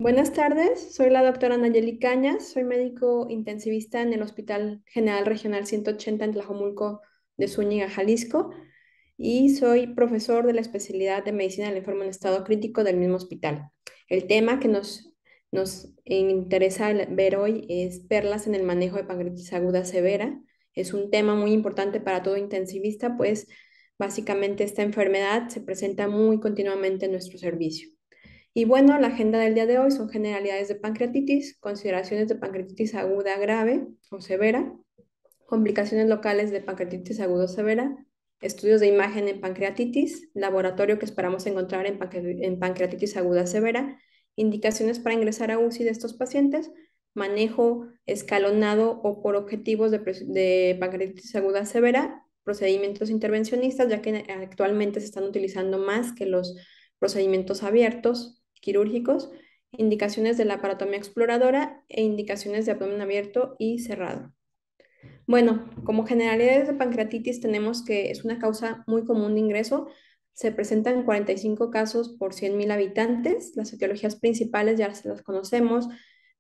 Buenas tardes, soy la doctora Nayeli Cañas, soy médico intensivista en el Hospital General Regional 180 en Tlajomulco de Zúñiga, Jalisco, y soy profesor de la especialidad de medicina del enfermo en estado crítico del mismo hospital. El tema que nos interesa ver hoy es perlas en el manejo de pancreatitis aguda severa. Es un tema muy importante para todo intensivista, pues básicamente esta enfermedad se presenta muy continuamente en nuestro servicio. Y bueno, la agenda del día de hoy son generalidades de pancreatitis, consideraciones de pancreatitis aguda grave o severa, complicaciones locales de pancreatitis aguda o severa, estudios de imagen en pancreatitis, laboratorio que esperamos encontrar en pancreatitis aguda severa, indicaciones para ingresar a UCI de estos pacientes, manejo escalonado o por objetivos de pancreatitis aguda severa, procedimientos intervencionistas, ya que actualmente se están utilizando más que los procedimientos abiertos quirúrgicos, indicaciones de la aparatomía exploradora e indicaciones de abdomen abierto y cerrado. Bueno, como generalidades de pancreatitis tenemos que es una causa muy común de ingreso. Se presentan 45 casos por 100.000 habitantes. Las etiologías principales ya se las conocemos: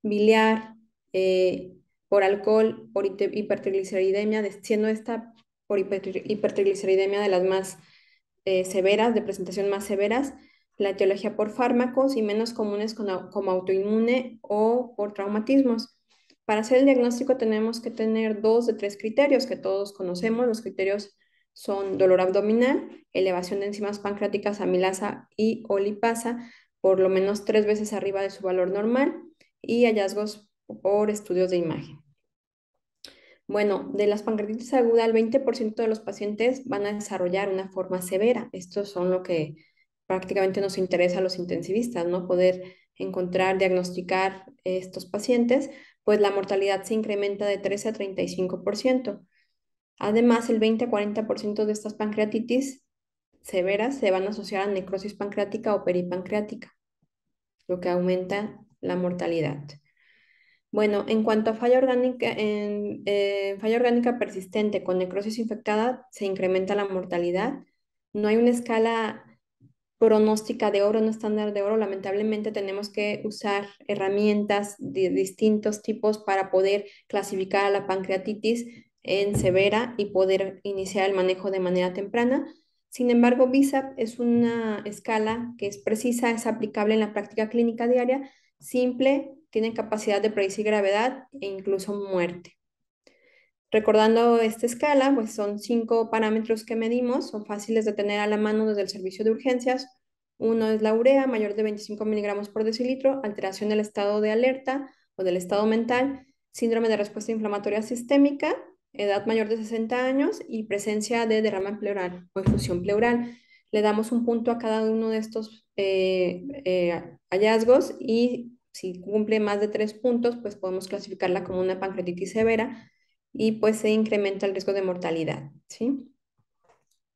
biliar, eh, por alcohol, por hipertrigliceridemia, siendo esta por hipertrigliceridemia de las más severas, de presentación más severas, la etiología por fármacos y menos comunes como autoinmune o por traumatismos. Para hacer el diagnóstico tenemos que tener dos de tres criterios que todos conocemos. Los criterios son dolor abdominal, elevación de enzimas pancreáticas amilasa y o lipasa por lo menos 3 veces arriba de su valor normal y hallazgos por estudios de imagen. Bueno, de las pancreatitis aguda, el 20% de los pacientes van a desarrollar una forma severa. Estos son lo que prácticamente nos interesa a los intensivistas, ¿no? Poder encontrar, diagnosticar estos pacientes, pues la mortalidad se incrementa de 13 a 35%. Además, el 20 a 40% de estas pancreatitis severas se van a asociar a necrosis pancreática o peripancreática, lo que aumenta la mortalidad. Bueno, en cuanto a falla orgánica persistente con necrosis infectada, se incrementa la mortalidad. No hay una escala pronóstica de oro, no estándar de oro. Lamentablemente tenemos que usar herramientas de distintos tipos para poder clasificar a la pancreatitis en severa y poder iniciar el manejo de manera temprana. Sin embargo, BISAP es una escala que es precisa, es aplicable en la práctica clínica diaria, simple, tiene capacidad de predecir gravedad e incluso muerte. Recordando esta escala, pues son 5 parámetros que medimos, son fáciles de tener a la mano desde el servicio de urgencias. Uno es la urea, mayor de 25 miligramos por decilitro, alteración del estado de alerta o del estado mental, síndrome de respuesta inflamatoria sistémica, edad mayor de 60 años y presencia de derrame pleural o efusión pleural. Le damos un punto a cada uno de estos hallazgos y si cumple más de 3 puntos, pues podemos clasificarla como una pancreatitis severa y pues se incrementa el riesgo de mortalidad, ¿sí?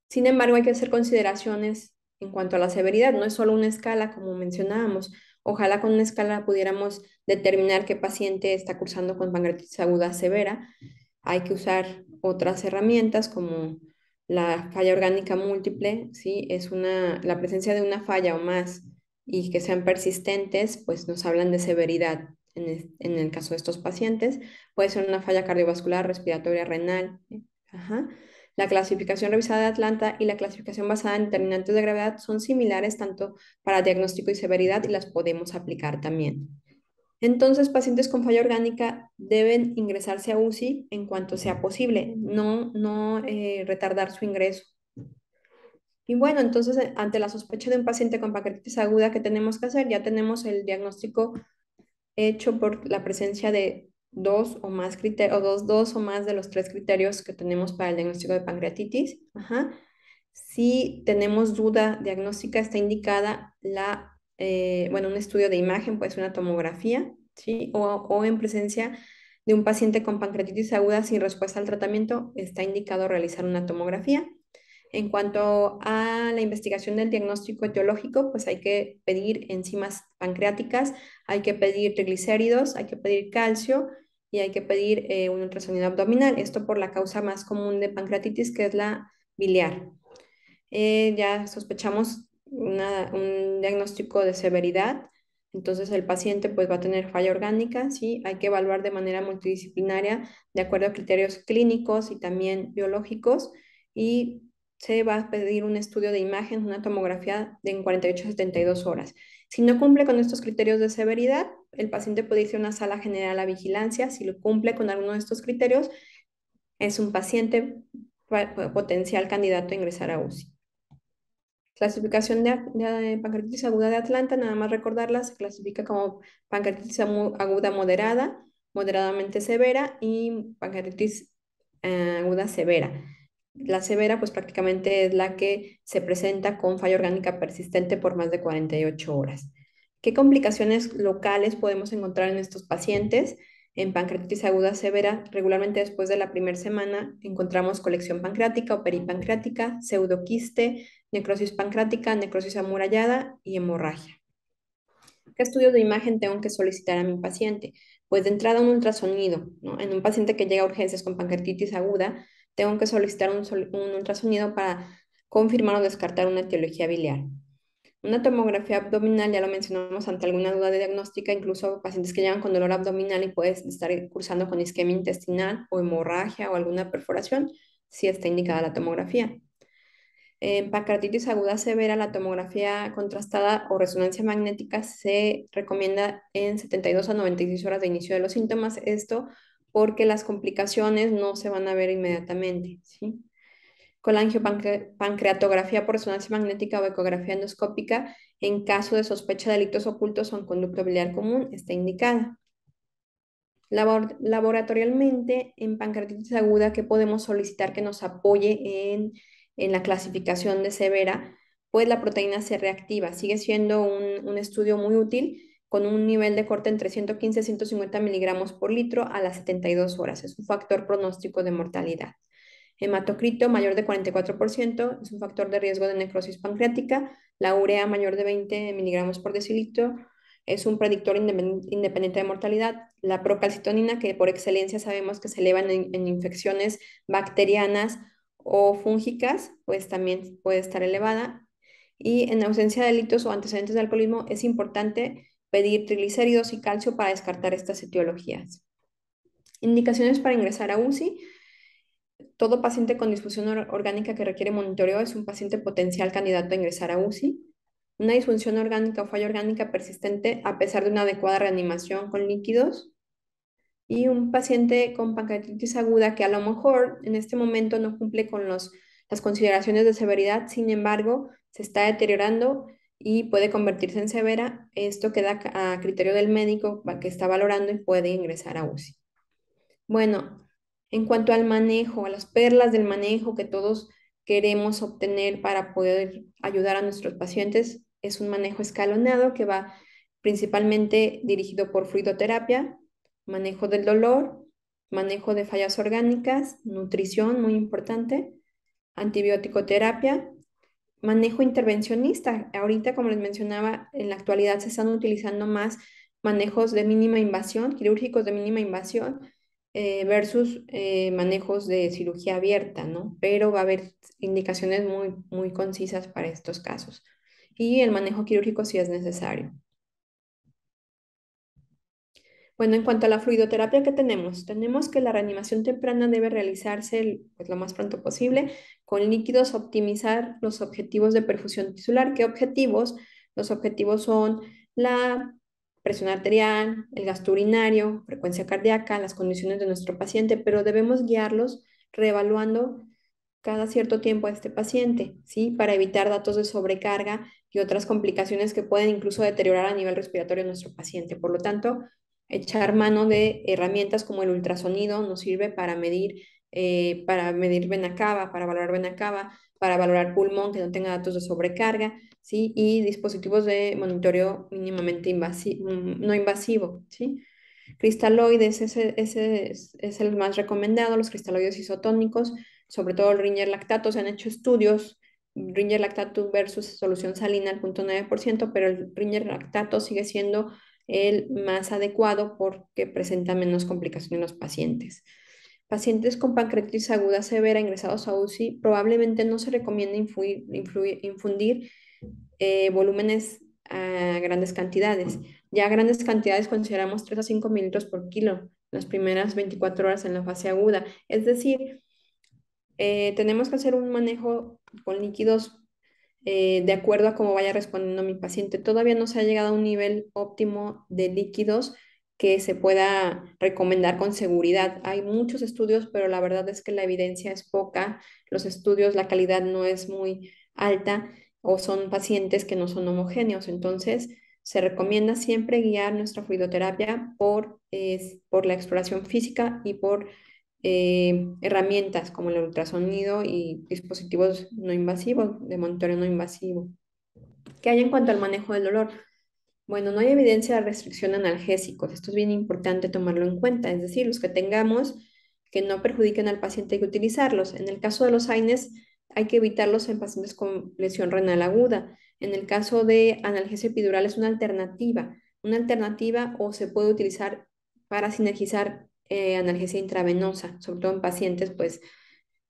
Sin embargo, hay que hacer consideraciones en cuanto a la severidad, no es solo una escala como mencionábamos. Ojalá con una escala pudiéramos determinar qué paciente está cursando con pancreatitis aguda severa. Hay que usar otras herramientas como la falla orgánica múltiple, ¿sí? La presencia de una falla o más y que sean persistentes, pues nos hablan de severidad en el caso de estos pacientes. Puede ser una falla cardiovascular, respiratoria, renal. Ajá. La clasificación revisada de Atlanta y la clasificación basada en determinantes de gravedad son similares tanto para diagnóstico y severidad y las podemos aplicar también. Entonces, pacientes con falla orgánica deben ingresarse a UCI en cuanto sea posible, no retardar su ingreso. Y bueno, entonces, ante la sospecha de un paciente con pancreatitis aguda, ¿qué tenemos que hacer? Ya tenemos el diagnóstico hecho por la presencia de dos o más criterios, o dos o más de los tres criterios que tenemos para el diagnóstico de pancreatitis. Ajá. Si tenemos duda diagnóstica, está indicada bueno, un estudio de imagen, puede ser una tomografía, ¿sí? O en presencia de un paciente con pancreatitis aguda sin respuesta al tratamiento, está indicado realizar una tomografía. En cuanto a la investigación del diagnóstico etiológico, pues hay que pedir enzimas pancreáticas, hay que pedir triglicéridos, hay que pedir calcio y hay que pedir un ultrasonido abdominal. Esto por la causa más común de pancreatitis, que es la biliar. Ya sospechamos un diagnóstico de severidad. Entonces el paciente pues va a tener falla orgánica, ¿sí? Hay que evaluar de manera multidisciplinaria de acuerdo a criterios clínicos y también biológicos y se va a pedir un estudio de imagen, una tomografía de en 48 a 72 horas. Si no cumple con estos criterios de severidad, el paciente puede irse a una sala general a vigilancia. Si lo cumple con alguno de estos criterios, es un paciente potencial candidato a ingresar a UCI. Clasificación de pancreatitis aguda de Atlanta, nada más recordarla, se clasifica como pancreatitis aguda moderada, moderadamente severa y pancreatitis aguda severa. La severa, pues prácticamente es la que se presenta con falla orgánica persistente por más de 48 horas. ¿Qué complicaciones locales podemos encontrar en estos pacientes? En pancreatitis aguda severa, regularmente después de la primera semana encontramos colección pancreática o peripancreática, pseudoquiste, necrosis pancreática, necrosis amurallada y hemorragia. ¿Qué estudios de imagen tengo que solicitar a mi paciente? Pues de entrada un ultrasonido, ¿no? En un paciente que llega a urgencias con pancreatitis aguda, tengo que solicitar un ultrasonido para confirmar o descartar una etiología biliar. Una tomografía abdominal, ya lo mencionamos, ante alguna duda de diagnóstica, incluso pacientes que llegan con dolor abdominal y pueden estar cursando con isquemia intestinal o hemorragia o alguna perforación, si está indicada la tomografía. En pancreatitis aguda severa, la tomografía contrastada o resonancia magnética se recomienda en 72 a 96 horas de inicio de los síntomas. Esto porque las complicaciones no se van a ver inmediatamente, ¿sí? Colangiopancreatografía por resonancia magnética o ecografía endoscópica en caso de sospecha de delitos ocultos o en conducto biliar común está indicada. Laboratorialmente, en pancreatitis aguda, ¿qué podemos solicitar que nos apoye en la clasificación de severa? Pues la proteína C reactiva sigue siendo un estudio muy útil con un nivel de corte entre 115 y 150 miligramos por litro a las 72 horas. Es un factor pronóstico de mortalidad. Hematocrito mayor de 44% es un factor de riesgo de necrosis pancreática. La urea mayor de 20 miligramos por decilitro es un predictor independiente de mortalidad. La procalcitonina, que por excelencia sabemos que se eleva en infecciones bacterianas o fúngicas, pues también puede estar elevada. Y en ausencia de delitos o antecedentes de alcoholismo, es importante pedir triglicéridos y calcio para descartar estas etiologías. Indicaciones para ingresar a UCI. Todo paciente con disfunción orgánica que requiere monitoreo es un paciente potencial candidato a ingresar a UCI. Una disfunción orgánica o falla orgánica persistente a pesar de una adecuada reanimación con líquidos. Y un paciente con pancreatitis aguda que a lo mejor en este momento no cumple con las consideraciones de severidad, sin embargo, se está deteriorando y puede convertirse en severa. Esto queda a criterio del médico que está valorando y puede ingresar a UCI. Bueno, en cuanto al manejo, a las perlas del manejo que todos queremos obtener para poder ayudar a nuestros pacientes, es un manejo escalonado que va principalmente dirigido por fluidoterapia, manejo del dolor, manejo de fallas orgánicas, nutrición, muy importante, antibiótico terapia, manejo intervencionista. Ahorita, como les mencionaba, en la actualidad se están utilizando más manejos de mínima invasión, quirúrgicos de mínima invasión, versus manejos de cirugía abierta, ¿no? Pero va a haber indicaciones muy concisas para estos casos. Y el manejo quirúrgico sí es necesario. Bueno, en cuanto a la fluidoterapia, ¿qué tenemos? Tenemos que la reanimación temprana debe realizarse pues, lo más pronto posible con líquidos, optimizar los objetivos de perfusión tisular. ¿Qué objetivos? Los objetivos son la presión arterial, el gasto urinario, frecuencia cardíaca, las condiciones de nuestro paciente, pero debemos guiarlos reevaluando cada cierto tiempo a este paciente, ¿sí? Para evitar datos de sobrecarga y otras complicaciones que pueden incluso deteriorar a nivel respiratorio a nuestro paciente. Por lo tanto, echar mano de herramientas como el ultrasonido nos sirve para medir vena cava, para valorar vena cava, para valorar pulmón que no tenga datos de sobrecarga, ¿sí? Y dispositivos de monitoreo mínimamente no invasivo, ¿sí? Cristaloides, ese es el más recomendado, los cristaloides isotónicos, sobre todo el Ringer lactato, se han hecho estudios, Ringer lactato versus solución salina al 0.9%, pero el Ringer lactato sigue siendo el más adecuado porque presenta menos complicaciones en los pacientes. Pacientes con pancreatitis aguda severa ingresados a UCI, probablemente no se recomienda infundir volúmenes a grandes cantidades. Ya a grandes cantidades consideramos 3 a 5 mililitros por kilo las primeras 24 horas en la fase aguda. Es decir, tenemos que hacer un manejo con líquidos de acuerdo a cómo vaya respondiendo mi paciente. Todavía no se ha llegado a un nivel óptimo de líquidos que se pueda recomendar con seguridad. Hay muchos estudios, pero la verdad es que la evidencia es poca. Los estudios, la calidad no es muy alta o son pacientes que no son homogéneos. Entonces, se recomienda siempre guiar nuestra fluidoterapia por la exploración física y por herramientas como el ultrasonido y dispositivos no invasivos, de monitoreo no invasivo. ¿Qué hay en cuanto al manejo del dolor? Bueno, no hay evidencia de restricción de analgésicos. Esto es bien importante tomarlo en cuenta. Es decir, los que tengamos que no perjudiquen al paciente hay que utilizarlos. En el caso de los AINES, hay que evitarlos en pacientes con lesión renal aguda. En el caso de analgesia epidural es una alternativa o se puede utilizar para sinergizar analgesia intravenosa, sobre todo en pacientes pues,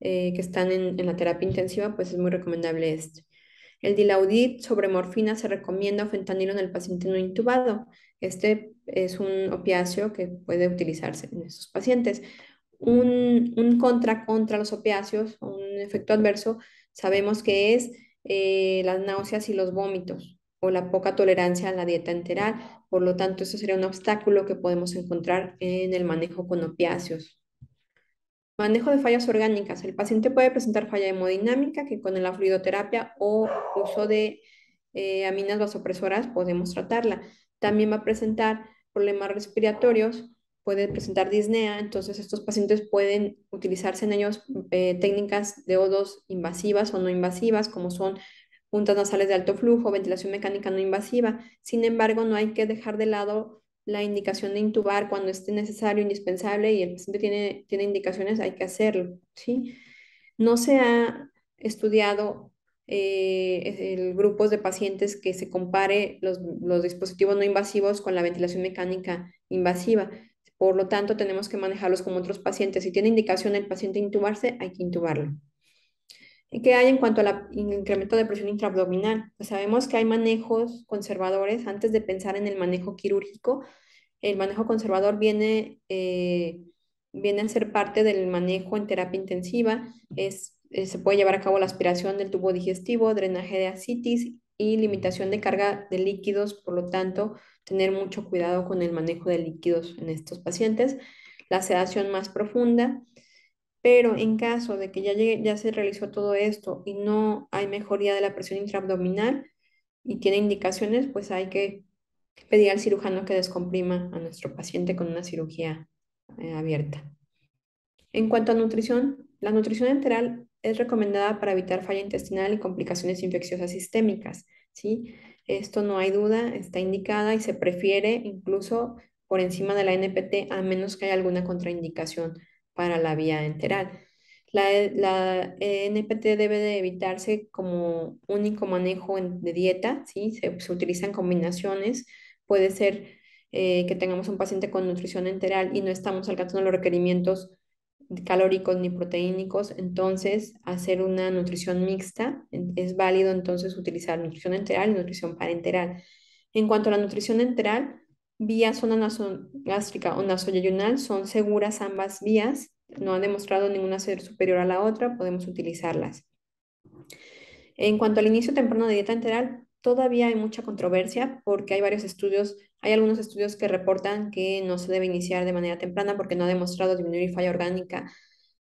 que están en la terapia intensiva, pues es muy recomendable esto. El Dilaudid sobre morfina se recomienda o fentanilo en el paciente no intubado. Este es un opiáceo que puede utilizarse en estos pacientes. Un contra los opiáceos, un efecto adverso, sabemos que es las náuseas y los vómitos o la poca tolerancia a la dieta enteral. Por lo tanto, eso sería un obstáculo que podemos encontrar en el manejo con opiáceos. Manejo de fallas orgánicas. El paciente puede presentar falla hemodinámica que con la fluidoterapia o uso de aminas vasopresoras podemos tratarla. También va a presentar problemas respiratorios, puede presentar disnea, entonces estos pacientes pueden utilizarse en ellos técnicas de O2 invasivas o no invasivas, como son puntas nasales de alto flujo, ventilación mecánica no invasiva. Sin embargo, no hay que dejar de lado la indicación de intubar cuando esté necesario, indispensable y el paciente tiene indicaciones, hay que hacerlo, ¿sí? No se ha estudiado grupos de pacientes que se compare los dispositivos no invasivos con la ventilación mecánica invasiva. Por lo tanto, tenemos que manejarlos como otros pacientes. Si tiene indicación el paciente intubarse, hay que intubarlo. ¿Y qué hay en cuanto al incremento de presión intraabdominal? Pues sabemos que hay manejos conservadores. Antes de pensar en el manejo quirúrgico, el manejo conservador viene a ser parte del manejo en terapia intensiva. Se puede llevar a cabo la aspiración del tubo digestivo, drenaje de ascitis y limitación de carga de líquidos. Por lo tanto, tener mucho cuidado con el manejo de líquidos en estos pacientes. La sedación más profunda. Pero en caso de que ya se realizó todo esto y no hay mejoría de la presión intraabdominal y tiene indicaciones, pues hay que pedir al cirujano que descomprima a nuestro paciente con una cirugía abierta. En cuanto a nutrición, la nutrición enteral es recomendada para evitar falla intestinal y complicaciones infecciosas sistémicas, ¿sí? Esto no hay duda, está indicada y se prefiere incluso por encima de la NPT a menos que haya alguna contraindicación para la vía enteral. La NPT debe de evitarse como único manejo de dieta, ¿sí? Se utilizan combinaciones, puede ser que tengamos un paciente con nutrición enteral y no estamos alcanzando los requerimientos calóricos ni proteínicos, entonces hacer una nutrición mixta, es válido entonces utilizar nutrición enteral y nutrición parenteral. En cuanto a la nutrición enteral, vía zona nasogástrica o nasoyeyunal son seguras ambas vías, no han demostrado ninguna ser superior a la otra, podemos utilizarlas. En cuanto al inicio temprano de dieta enteral, todavía hay mucha controversia porque hay varios estudios, hay algunos estudios que reportan que no se debe iniciar de manera temprana porque no ha demostrado disminuir falla orgánica,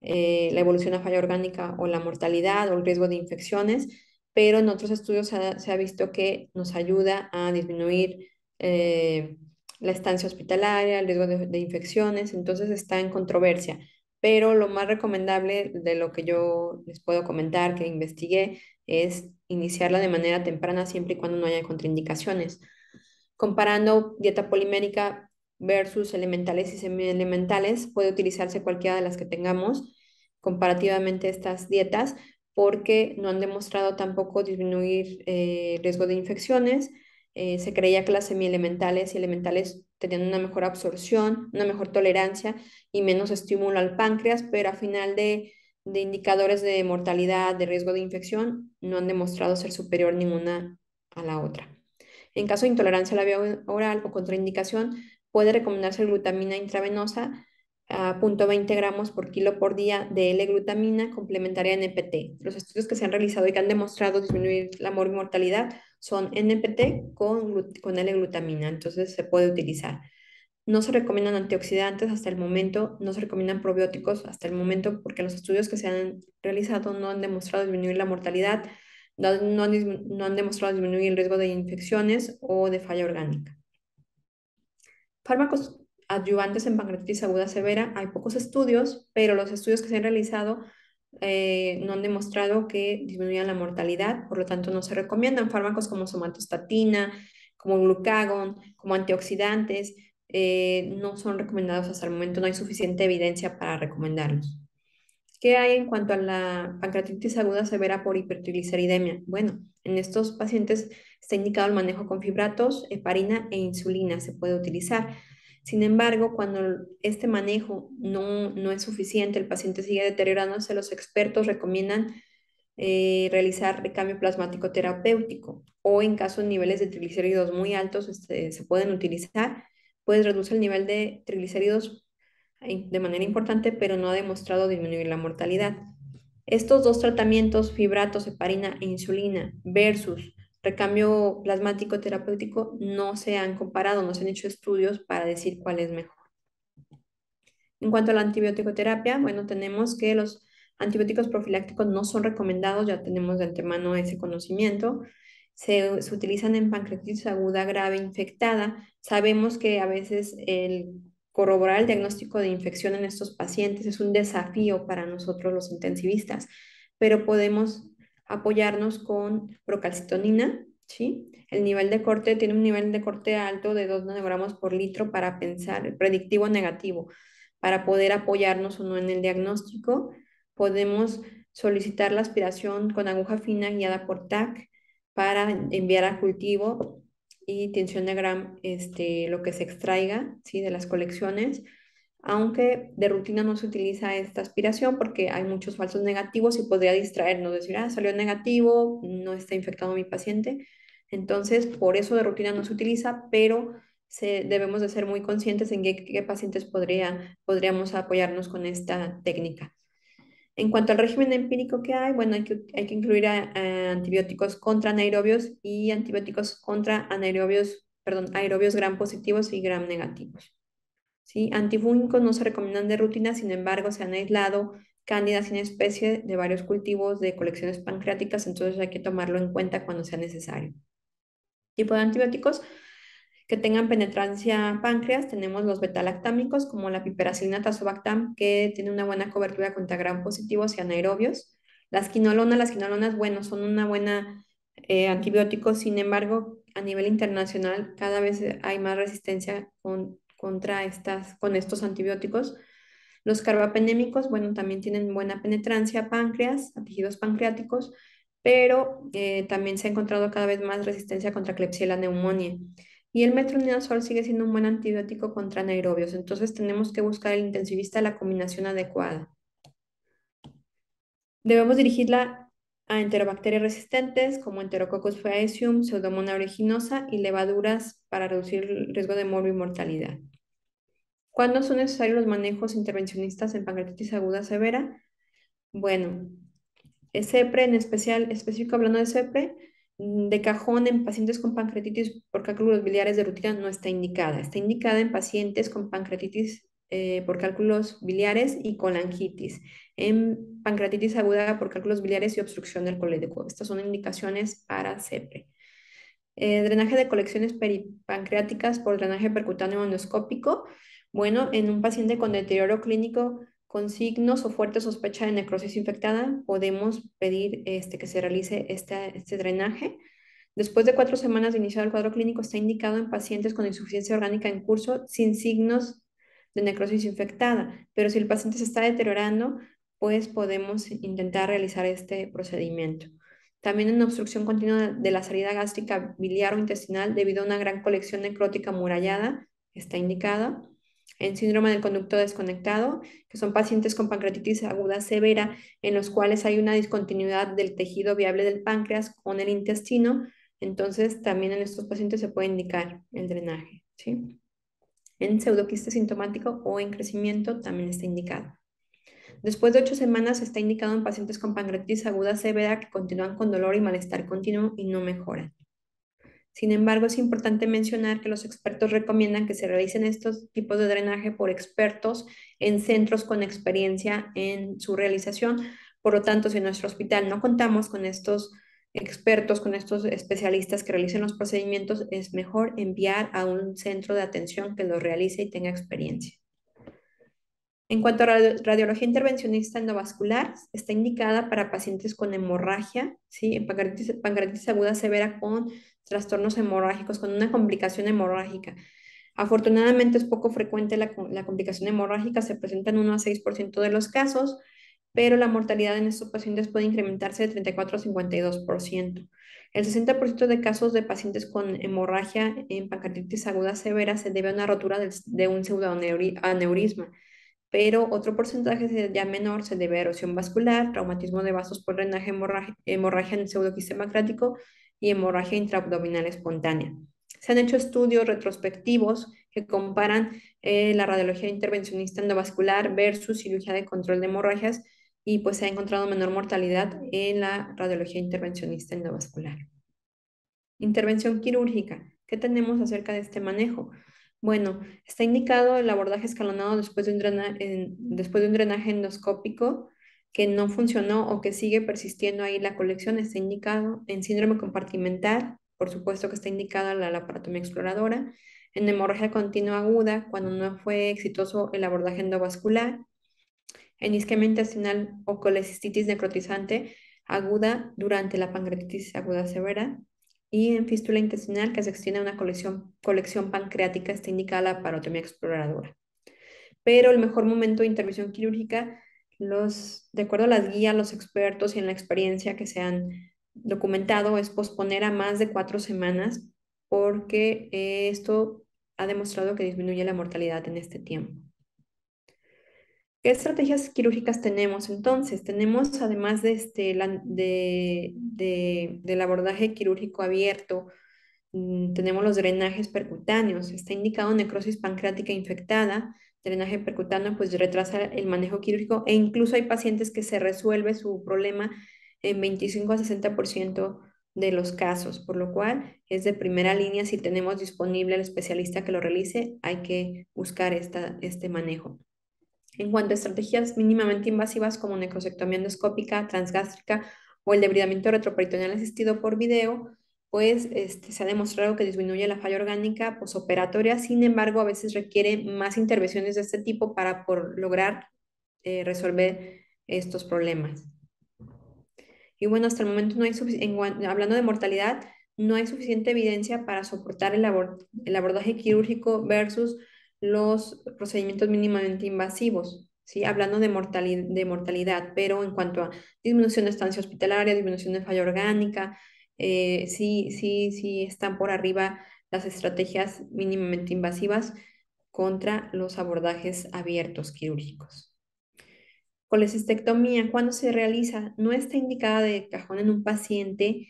la evolución a falla orgánica o la mortalidad o el riesgo de infecciones, pero en otros estudios se ha visto que nos ayuda a disminuir la estancia hospitalaria, el riesgo de infecciones, entonces está en controversia. Pero lo más recomendable de lo que yo les puedo comentar, que investigué, es iniciarla de manera temprana siempre y cuando no haya contraindicaciones. Comparando dieta polimérica versus elementales y semielementales, puede utilizarse cualquiera de las que tengamos comparativamente estas dietas porque no han demostrado tampoco disminuir riesgo de infecciones. Se creía que las semielementales y elementales tenían una mejor absorción, una mejor tolerancia y menos estímulo al páncreas, pero a final de indicadores de mortalidad, de riesgo de infección, no han demostrado ser superior ninguna a la otra. En caso de intolerancia a la vía oral o contraindicación, puede recomendarse glutamina intravenosa a 0,20 gramos por kilo por día de L-glutamina complementaria NPT. Los estudios que se han realizado y que han demostrado disminuir la mortalidad son NPT con L-glutamina, entonces se puede utilizar. No se recomiendan antioxidantes hasta el momento, no se recomiendan probióticos hasta el momento porque los estudios que se han realizado no han demostrado disminuir la mortalidad, no han demostrado disminuir el riesgo de infecciones o de falla orgánica. Fármacos adyuvantes en pancreatitis aguda severa, hay pocos estudios, pero los estudios que se han realizado no han demostrado que disminuyan la mortalidad, por lo tanto no se recomiendan fármacos como somatostatina, como glucagon, como antioxidantes, no son recomendados hasta el momento, no hay suficiente evidencia para recomendarlos. ¿Qué hay en cuanto a la pancreatitis aguda severa por hipertrigliceridemia? Bueno, en estos pacientes está indicado el manejo con fibratos, heparina e insulina, se puede utilizar. Sin embargo, cuando este manejo no es suficiente, el paciente sigue deteriorándose, los expertos recomiendan realizar recambio plasmático terapéutico o en caso de niveles de triglicéridos muy altos se pueden utilizar, pues reduce el nivel de triglicéridos de manera importante, pero no ha demostrado disminuir la mortalidad. Estos dos tratamientos, fibratos, heparina e insulina versus recambio plasmático terapéutico, no se han comparado, no se han hecho estudios para decir cuál es mejor. En cuanto a la antibioticoterapia, bueno, tenemos que los antibióticos profilácticos no son recomendados, ya tenemos de antemano ese conocimiento. Se utilizan en pancreatitis aguda grave infectada. Sabemos que a veces el corroborar el diagnóstico de infección en estos pacientes es un desafío para nosotros los intensivistas, pero podemos apoyarnos con procalcitonina, ¿sí? El nivel de corte tiene un nivel de corte alto de 2 nanogramos por litro para pensar predictivo negativo para poder apoyarnos o no en el diagnóstico. Podemos solicitar la aspiración con aguja fina guiada por TAC para enviar a cultivo y tinción de Gram, lo que se extraiga, ¿sí? De las colecciones, aunque de rutina no se utiliza esta aspiración porque hay muchos falsos negativos y podría distraernos, decir, salió negativo, no está infectado mi paciente. Entonces, por eso de rutina no se utiliza, pero debemos de ser muy conscientes en qué pacientes podríamos apoyarnos con esta técnica. En cuanto al régimen empírico que hay, bueno, hay que incluir a antibióticos contra anaerobios y antibióticos contra anaerobios, perdón, aerobios gram positivos y gram negativos. ¿Sí? Antifúngicos no se recomiendan de rutina, sin embargo, se han aislado cándidas sin especie de varios cultivos de colecciones pancreáticas, entonces hay que tomarlo en cuenta cuando sea necesario. Tipo de antibióticos que tengan penetrancia a páncreas, tenemos los betalactámicos como la piperacilina tazobactam, que tiene una buena cobertura contra gram positivos y anaerobios. Las quinolonas, bueno, son una buena antibiótico, sin embargo, a nivel internacional cada vez hay más resistencia con estos antibióticos. Los carbapenémicos, bueno, también tienen buena penetrancia a páncreas, a tejidos pancreáticos, pero también se ha encontrado cada vez más resistencia contra Klebsiella pneumoniae. Y el metronidazol sigue siendo un buen antibiótico contra anaerobios, entonces tenemos que buscar el intensivista la combinación adecuada. Debemos dirigirla a enterobacterias resistentes como Enterococcus faecium, Pseudomonas aeruginosa y levaduras para reducir el riesgo de morbo y mortalidad. ¿Cuándo son necesarios los manejos intervencionistas en pancreatitis aguda severa? Bueno, CEPRE en especial, específico hablando de CEPRE, de cajón en pacientes con pancreatitis por cálculos biliares de rutina no está indicada. Está indicada en pacientes con pancreatitis por cálculos biliares y colangitis. En pancreatitis aguda por cálculos biliares y obstrucción del colédoco. Estas son indicaciones para CEPRE. Drenaje de colecciones peripancreáticas por drenaje percutáneo endoscópico. Bueno, en un paciente con deterioro clínico con signos o fuerte sospecha de necrosis infectada, podemos pedir que se realice este drenaje. Después de 4 semanas de iniciar el cuadro clínico, está indicado en pacientes con insuficiencia orgánica en curso sin signos de necrosis infectada, pero si el paciente se está deteriorando, pues podemos intentar realizar este procedimiento. También en obstrucción continua de la salida gástrica biliar o intestinal debido a una gran colección necrótica amurallada, está indicada. En síndrome del conducto desconectado, que son pacientes con pancreatitis aguda severa, en los cuales hay una discontinuidad del tejido viable del páncreas con el intestino. Entonces, también en estos pacientes se puede indicar el drenaje, ¿sí? En pseudoquiste sintomático o en crecimiento también está indicado. Después de 8 semanas está indicado en pacientes con pancreatitis aguda severa que continúan con dolor y malestar continuo y no mejoran. Sin embargo, es importante mencionar que los expertos recomiendan que se realicen estos tipos de drenaje por expertos en centros con experiencia en su realización. Por lo tanto, si en nuestro hospital no contamos con estos expertos, con estos especialistas que realicen los procedimientos, es mejor enviar a un centro de atención que los realice y tenga experiencia. En cuanto a radiología intervencionista endovascular, está indicada para pacientes con hemorragia, ¿sí? Pancreatitis aguda severa con trastornos hemorrágicos, con una complicación hemorrágica. Afortunadamente es poco frecuente la complicación hemorrágica, se presenta en 1 a 6% de los casos, pero la mortalidad en estos pacientes puede incrementarse de 34 a 52%. El 60% de casos de pacientes con hemorragia en pancreatitis aguda severa se debe a una rotura de un pseudoaneurisma, pero otro porcentaje ya menor se debe a erosión vascular, traumatismo de vasos por drenaje, hemorragia en pseudoquiste pancreático y hemorragia intraabdominal espontánea. Se han hecho estudios retrospectivos que comparan la radiología intervencionista endovascular versus cirugía de control de hemorragias y pues se ha encontrado menor mortalidad en la radiología intervencionista endovascular. Intervención quirúrgica. ¿Qué tenemos acerca de este manejo? Bueno, está indicado el abordaje escalonado después de después de un drenaje endoscópico que no funcionó o que sigue persistiendo ahí la colección. Está indicado en síndrome compartimental, por supuesto que está indicada la laparotomía exploradora, en hemorragia continua aguda, cuando no fue exitoso el abordaje endovascular, en isquemia intestinal o colecistitis necrotizante aguda durante la pancreatitis aguda severa, y en fístula intestinal que se extiende a una colección pancreática está indicada la parotomía exploradora. Pero el mejor momento de intervención quirúrgica, de acuerdo a las guías, los expertos y en la experiencia que se han documentado, es posponer a más de 4 semanas porque esto ha demostrado que disminuye la mortalidad en este tiempo. ¿Qué estrategias quirúrgicas tenemos entonces? Tenemos, además de del abordaje quirúrgico abierto, tenemos los drenajes percutáneos. Está indicado necrosis pancreática infectada. Drenaje percutáneo pues retrasa el manejo quirúrgico e incluso hay pacientes que se resuelve su problema en 25 a 60% de los casos, por lo cual es de primera línea. Si tenemos disponible el especialista que lo realice, hay que buscar este manejo. En cuanto a estrategias mínimamente invasivas como necrosectomía endoscópica, transgástrica o el debridamiento retroperitoneal asistido por video, pues se ha demostrado que disminuye la falla orgánica posoperatoria. Sin embargo, a veces requiere más intervenciones de este tipo para lograr resolver estos problemas. Y bueno, hasta el momento no hay hablando de mortalidad, no hay suficiente evidencia para soportar el abordaje quirúrgico versus los procedimientos mínimamente invasivos, ¿sí? Hablando de mortalidad, pero en cuanto a disminución de estancia hospitalaria, disminución de falla orgánica, sí están por arriba las estrategias mínimamente invasivas contra los abordajes abiertos quirúrgicos. Colecistectomía, ¿cuándo se realiza? No está indicada de cajón en un paciente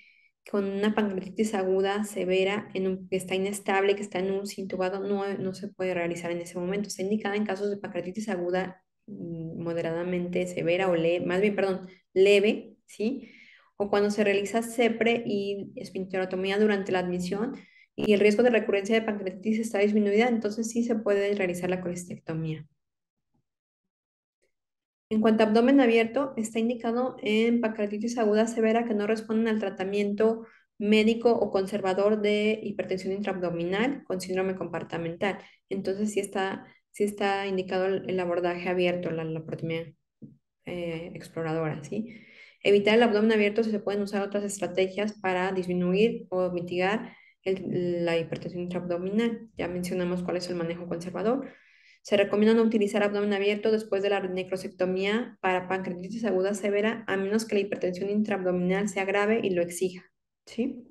con una pancreatitis aguda severa, que está inestable, que está en un intubado, no se puede realizar en ese momento. Está indicada en casos de pancreatitis aguda moderadamente severa o leve, más bien, perdón, leve, ¿sí? O cuando se realiza CEPRE y esfinterotomía durante la admisión y el riesgo de recurrencia de pancreatitis está disminuida, entonces sí se puede realizar la colecistectomía. En cuanto a abdomen abierto, está indicado en pancreatitis aguda severa que no responden al tratamiento médico o conservador de hipertensión intraabdominal con síndrome compartimental. Entonces sí está indicado el abordaje abierto, la laparotomía exploradora, ¿sí? Evitar el abdomen abierto si se pueden usar otras estrategias para disminuir o mitigar la hipertensión intraabdominal. Ya mencionamos cuál es el manejo conservador. Se recomienda no utilizar abdomen abierto después de la necrosectomía para pancreatitis aguda severa, a menos que la hipertensión intraabdominal sea grave y lo exija, ¿sí?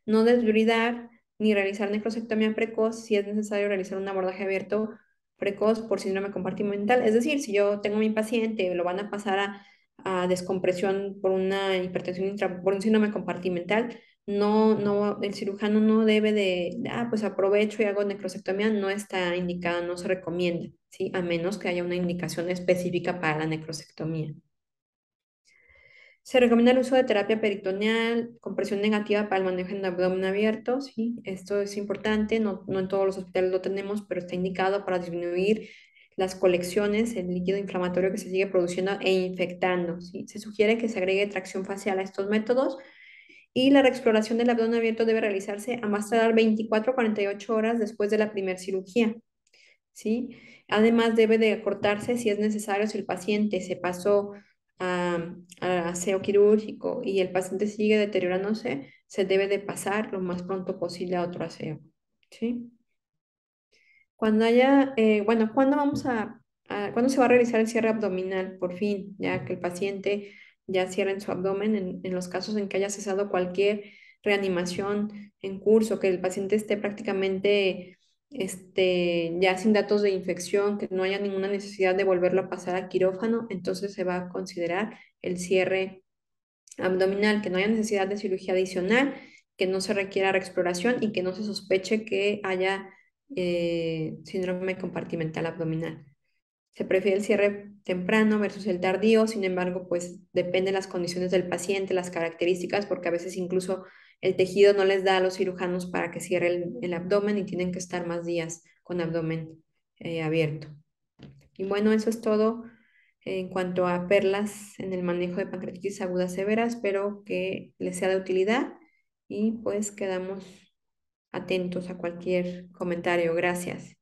No desbridar ni realizar necrosectomía precoz si es necesario realizar un abordaje abierto precoz por síndrome compartimental. Es decir, si yo tengo a mi paciente, lo van a pasar a descompresión por una hipertensión por un síndrome compartimental, el cirujano no debe pues aprovecho y hago necrosectomía, no está indicado, no se recomienda, ¿sí? A menos que haya una indicación específica para la necrosectomía. Se recomienda el uso de terapia peritoneal con presión negativa para el manejo en abdomen abierto, ¿sí? Esto es importante, no en todos los hospitales lo tenemos, pero está indicado para disminuir las colecciones, el líquido inflamatorio que se sigue produciendo e infectando, ¿sí? Se sugiere que se agregue tracción facial a estos métodos y la reexploración del abdomen abierto debe realizarse a más tardar 24 a 48 horas después de la primera cirugía, ¿sí? Además, debe de acortarse si es necesario, si el paciente se pasó a aseo quirúrgico y el paciente sigue deteriorándose, se debe de pasar lo más pronto posible a otro aseo, ¿sí? Cuando haya, bueno, ¿cuándo se va a realizar el cierre abdominal? Por fin, ya que el paciente ya cierre en su abdomen, en los casos en que haya cesado cualquier reanimación en curso, que el paciente esté prácticamente ya sin datos de infección, que no haya ninguna necesidad de volverlo a pasar a quirófano, entonces se va a considerar el cierre abdominal, que no haya necesidad de cirugía adicional, que no se requiera reexploración y que no se sospeche que haya síndrome compartimental abdominal. Se prefiere el cierre temprano versus el tardío, sin embargo, pues depende de las condiciones del paciente, las características, porque a veces incluso el tejido no les da a los cirujanos para que cierre el abdomen y tienen que estar más días con abdomen abierto. Y bueno, eso es todo en cuanto a perlas en el manejo de pancreatitis aguda severa. Espero que les sea de utilidad y pues quedamos atentos a cualquier comentario. Gracias.